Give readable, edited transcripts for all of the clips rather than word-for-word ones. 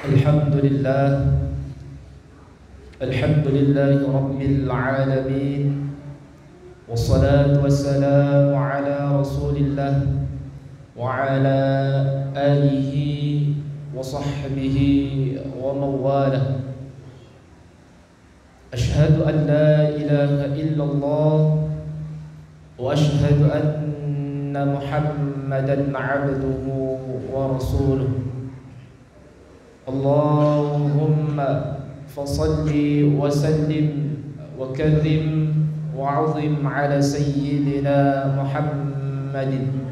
Alhamdulillah, Alhamdulillahi Rabbil Alamin, wassalatu wassalamu ala Rasulillah wa ala alihi wa sahbihi wa mawalah. Ashhadu an la ilaha illallah wa ashhadu anna Muhammadan abduhu wa rasuluh. Allahumma fasalli wa sallim wa karim wa azim ala sayyidina Muhammadin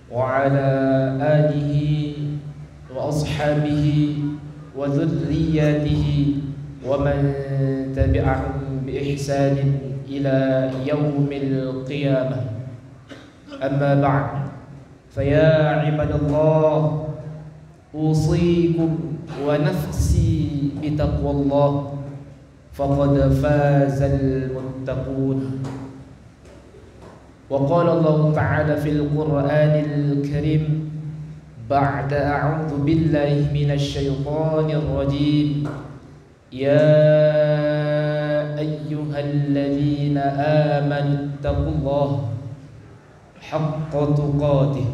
wa ala alihi wa ashabihi wa dhurriyyatihi wa man tabi'ahum bi ihsanin ila yaumil qiyamah. Amma ba'd, faya ibadallah, usikum wa nafsi bitaqwallah, faqad fazal muttaqun. Wa qala Allah ta'ala fil Qur'anil Karim ba'da a'udzu billahi minasy syaithanir rajim, ya ayyuhalladzina amanu taqullaha haqqa tuqatih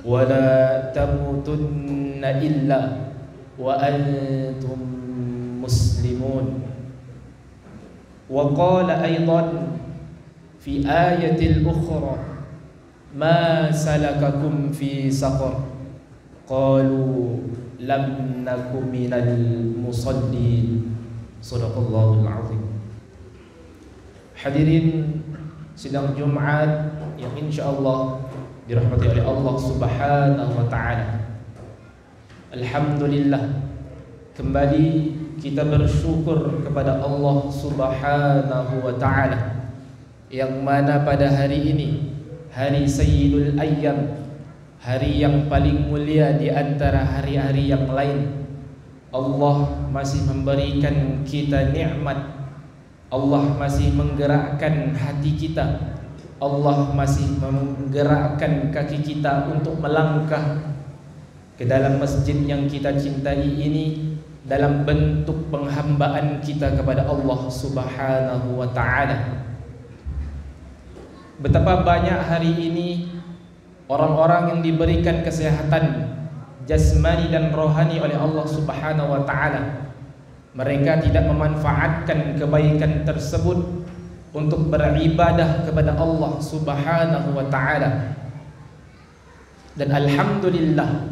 wa la tamutunna illa wa antum muslimun. Wa qala aidan fi ayatil ukhra, ma salakakum fi saqar, qalu lam nakum minal musallin. Shadaqallahul azim. Hadirin sidang Jumat yang insyaallah dirahmati oleh Allah Subhanahu wa ta'ala. Alhamdulillah, kembali kita bersyukur kepada Allah Subhanahu wa ta'ala, yang mana pada hari ini, hari Sayyidul Ayyam, hari yang paling mulia di antara hari-hari yang lain, Allah masih memberikan kita nikmat. Allah masih menggerakkan hati kita, Allah masih menggerakkan kaki kita untuk melangkah ke dalam masjid yang kita cintai ini dalam bentuk penghambaan kita kepada Allah Subhanahu wa ta'ala. Betapa banyak hari ini orang-orang yang diberikan kesehatan jasmani dan rohani oleh Allah Subhanahu wa ta'ala. Mereka tidak memanfaatkan kebaikan tersebut untuk beribadah kepada Allah Subhanahu wa ta'ala. Dan alhamdulillah,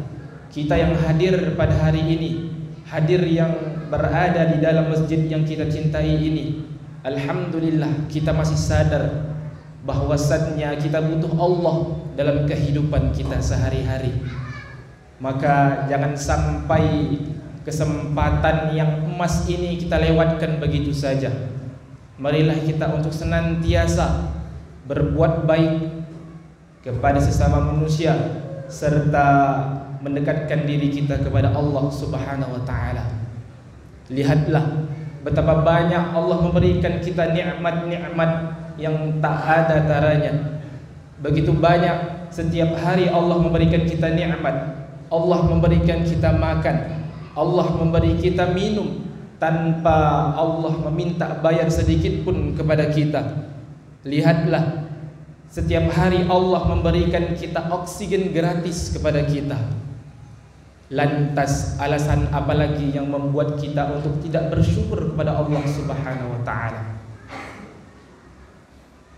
kita yang hadir pada hari ini, hadir yang berada di dalam masjid yang kita cintai ini, alhamdulillah kita masih sadar bahwasannya kita butuh Allah dalam kehidupan kita sehari-hari. Maka jangan sampai kesempatan yang emas ini kita lewatkan begitu saja. Marilah kita untuk senantiasa berbuat baik kepada sesama manusia, serta mendekatkan diri kita kepada Allah Subhanahu wa ta'ala. Lihatlah betapa banyak Allah memberikan kita nikmat-nikmat yang tak ada taranya. Begitu banyak, setiap hari Allah memberikan kita nikmat. Allah memberikan kita makan, Allah memberi kita minum tanpa Allah meminta bayar sedikit pun kepada kita. Lihatlah, setiap hari Allah memberikan kita oksigen gratis kepada kita. Lantas alasan apa lagi yang membuat kita untuk tidak bersyukur kepada Allah Subhanahu wa ta'ala?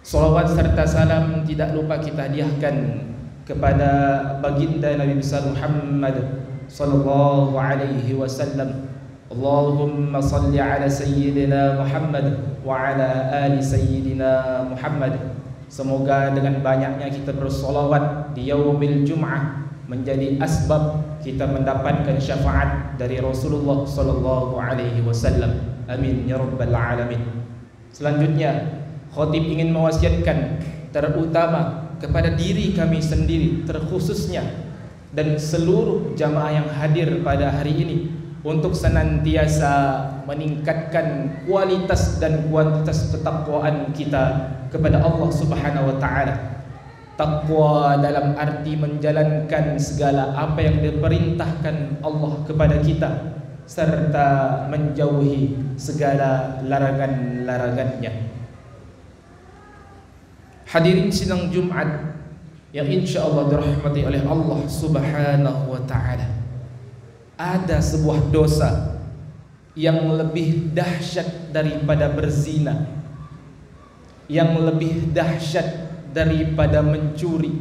Salawat serta salam tidak lupa kita hadiahkan kepada baginda Nabi besar Muhammad sallallahu alaihi wasallam. Allahumma salli ala sayyidina Muhammad wa ala ali sayyidina Muhammad. Semoga dengan banyaknya kita bersolawat di yaumil Jum'ah menjadi asbab kita mendapatkan syafaat dari Rasulullah sallallahu alaihi wasallam. Amin ya rabbal alamin. Selanjutnya, khatib ingin mewasiatkan terutama kepada diri kami sendiri terkhususnya dan seluruh jamaah yang hadir pada hari ini untuk senantiasa meningkatkan kualitas dan kuantitas ketakwaan kita kepada Allah Subhanahu wa ta'ala. Takwa dalam arti menjalankan segala apa yang diperintahkan Allah kepada kita, serta menjauhi segala larangan-larangannya. Hadirin sidang Jumat yang insyaallah dirahmati oleh Allah Subhanahu wa ta'ala, ada sebuah dosa yang lebih dahsyat daripada berzina, yang lebih dahsyat daripada mencuri,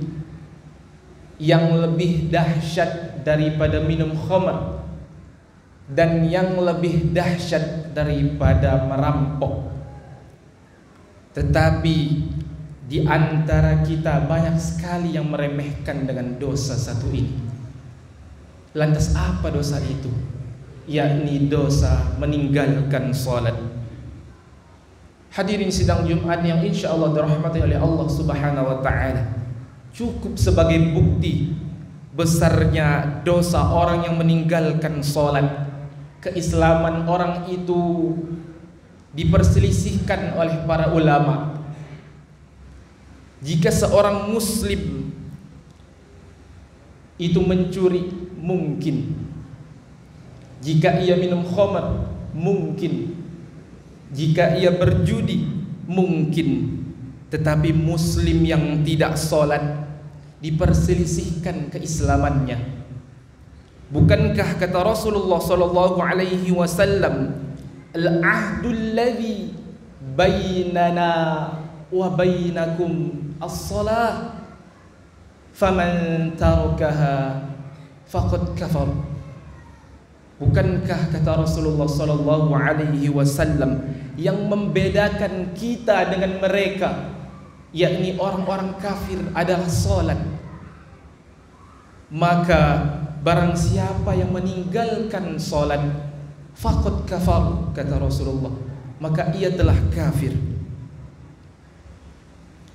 yang lebih dahsyat daripada minum khamr, dan yang lebih dahsyat daripada merampok. Tetapi di antara kita banyak sekali yang meremehkan dengan dosa satu ini. Lantas apa dosa itu? Yakni dosa meninggalkan salat. Hadirin sidang Jumat yang insyaallah dirahmati oleh Allah Subhanahu wa ta'ala, cukup sebagai bukti besarnya dosa orang yang meninggalkan salat. Keislaman orang itu diperselisihkan oleh para ulama. Jika seorang muslim itu mencuri, mungkin. Jika ia minum khamr, mungkin. Jika ia berjudi, mungkin. Tetapi muslim yang tidak salat diperselisihkan keislamannya. Bukankah kata Rasulullah sallallahu alaihi wasallam, al-ahdul ladzi bainana wa bainakum as-salah, faman tarakaha faqad kafar. Bukankah kata Rasulullah sallallahu alaihi wasallam, yang membedakan kita dengan mereka, yakni orang-orang kafir, adalah salat. Maka barang siapa yang meninggalkan salat, faqad kafar, kata Rasulullah, maka ia telah kafir.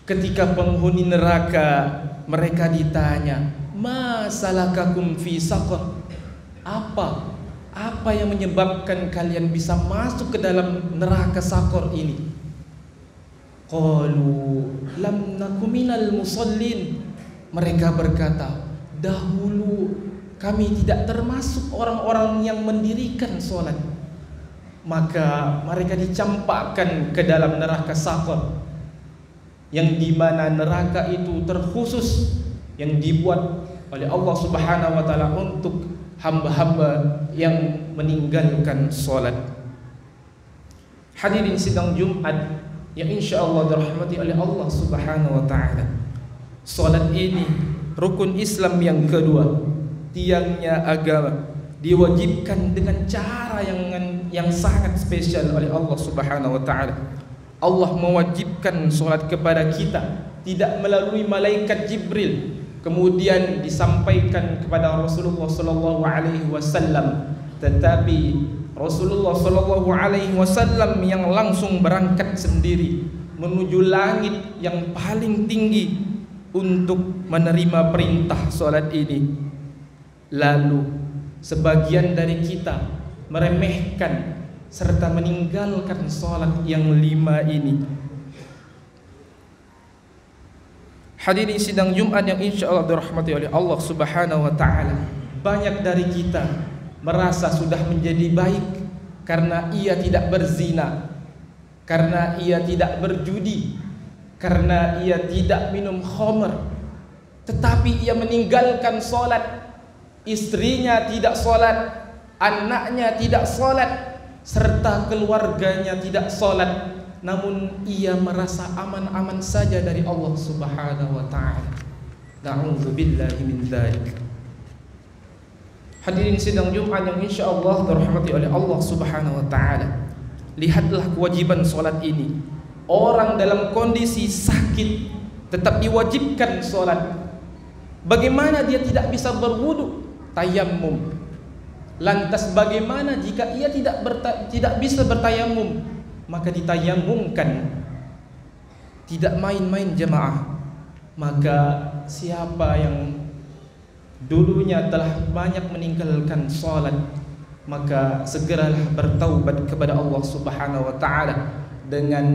Ketika penghuni neraka mereka ditanya, ma salakakum fi saqar, apa yang menyebabkan kalian bisa masuk ke dalam neraka Saqar ini? Qalu lam naku minal musallin. Mereka berkata, dahulu kami tidak termasuk orang-orang yang mendirikan salat. Maka mereka dicampakkan ke dalam neraka Saqar, yang dimana neraka itu terkhusus, yang dibuat oleh Allah Subhanahu wa ta'ala untuk hamba-hamba yang meninggalkan salat. Hadirin sidang Jumat yang insyaallah dirahmati oleh Allah Subhanahu wa ta'ala, salat ini rukun Islam yang kedua, tiangnya agama, diwajibkan dengan cara yang sangat spesial oleh Allah Subhanahu wa ta'ala. Allah mewajibkan salat kepada kita tidak melalui malaikat Jibril, kemudian disampaikan kepada Rasulullah sallallahu alaihi wasallam, tetapi Rasulullah sallallahu alaihi wasallam yang langsung berangkat sendiri menuju langit yang paling tinggi untuk menerima perintah salat ini. Lalu sebagian dari kita meremehkan serta meninggalkan salat yang 5 ini. Hadirin sidang Jumat yang insyaallah dirahmati oleh Allah Subhanahu wa ta'ala, banyak dari kita merasa sudah menjadi baik karena ia tidak berzina, karena ia tidak berjudi, karena ia tidak minum khamr. Tetapi ia meninggalkan salat, istrinya tidak salat, anaknya tidak salat, serta keluarganya tidak salat, namun ia merasa aman-aman saja dari Allah Subhanahu wa ta'ala. Na'udzubillahi min dzalik. Hadirin sidang Jumat yang insyaallah dirahmati oleh Allah Subhanahu wa ta'ala, lihatlah kewajiban salat ini. Orang dalam kondisi sakit tetap diwajibkan salat. Bagaimana dia tidak bisa berwudu? Tayammum. Lantas bagaimana jika ia tidak bisa bertayamum? Maka ditayamumkan. Tidak main-main jemaah. Maka siapa yang dulunya telah banyak meninggalkan salat, maka segeralah bertaubat kepada Allah Subhanahu wa ta'ala dengan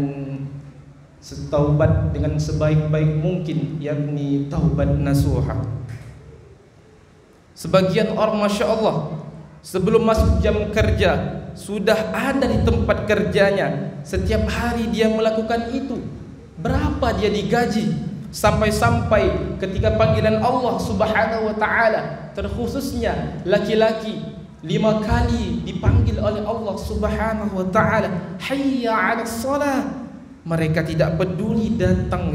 Taubat dengan sebaik-baik mungkin, yakni taubat nasuha. Sebagian orang, Masya Allah, sebelum masuk jam kerja sudah ada di tempat kerjanya. Setiap hari dia melakukan itu. Berapa dia digaji? Sampai-sampai ketika panggilan Allah Subhanahu wa ta'ala, terkhususnya laki-laki, 5 kali dipanggil oleh Allah Subhanahu wa ta'ala, hayya 'alas shalah, mereka tidak peduli datang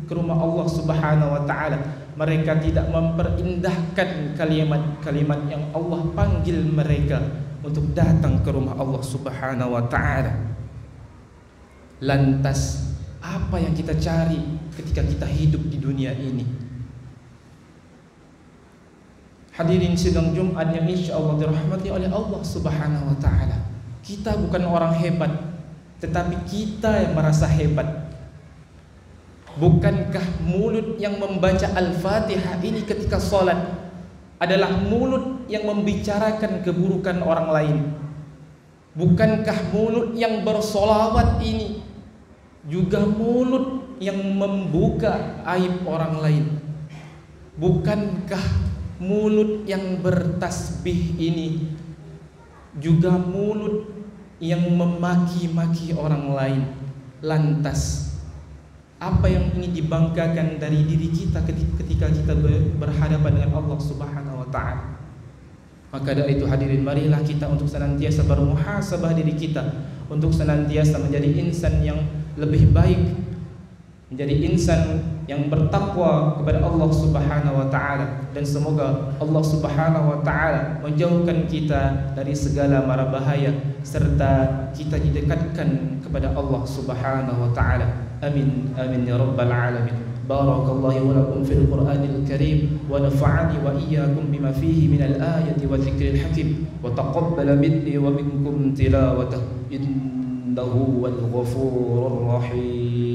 ke rumah Allah Subhanahu wa ta'ala. Mereka tidak memperindah kalimat-kalimat yang Allah panggil mereka untuk datang ke rumah Allah Subhanahu wa ta'ala. Lantas apa yang kita cari ketika kita hidup di dunia ini? Hadirin sidang Jumat yang insyaallah dirahmati oleh Allah Subhanahu wa ta'ala. Kita bukan orang hebat, tetapi kita yang merasa hebat. Bukankah mulut yang membaca Al-Fatihah ini ketika sholat adalah mulut yang membicarakan keburukan orang lain? Bukankah mulut yang bersolawat ini juga mulut yang membuka aib orang lain? Bukankah mulut yang bertasbih ini juga mulut yang memaki-maki orang lain? Lantas apa yang ingin dibanggakan dari diri kita ketika kita berhadapan dengan Allah Subhanahu wa ta'ala? Maka dari itu hadirin, marilah kita untuk senantiasa bermuhasabah diri kita, untuk senantiasa menjadi insan yang lebih baik, menjadi insan yang bertakwa kepada Allah Subhanahu wa ta'ala. Dan semoga Allah Subhanahu wa ta'ala menjauhkan kita dari segala mara bahaya, serta kita didekatkan kepada Allah Subhanahu wa ta'ala. Amin amin ya rabbal alamin. Barakallahu wa lakum fil Qur'anil Karim, wa nafa'ani wa iyyakum bima fihi minal ayati wa dzikril hakim, wa taqabbala minni wa minkum tilawatahu innahu wal ghafurur rahim.